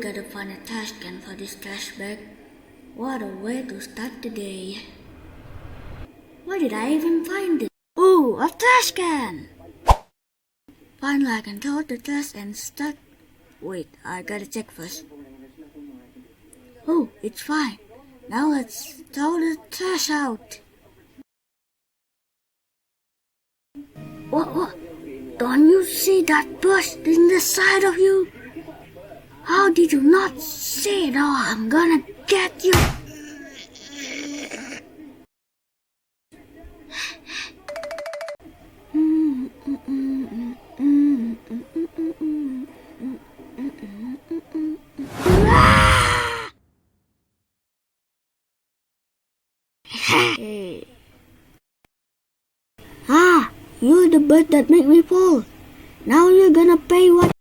gotta find a trash can for this trash bag. What a way to start the day. Where did I even find it? Ooh, a trash can! Finally, I can throw the trash and start. Wait, I gotta check first. Oh, it's fine. Now let's throw the trash out. What? Don't you see that burst in the side of you? How did you not see it? Oh, I'm gonna get you. Hey. You're the bird that made me fall. Now you're gonna pay what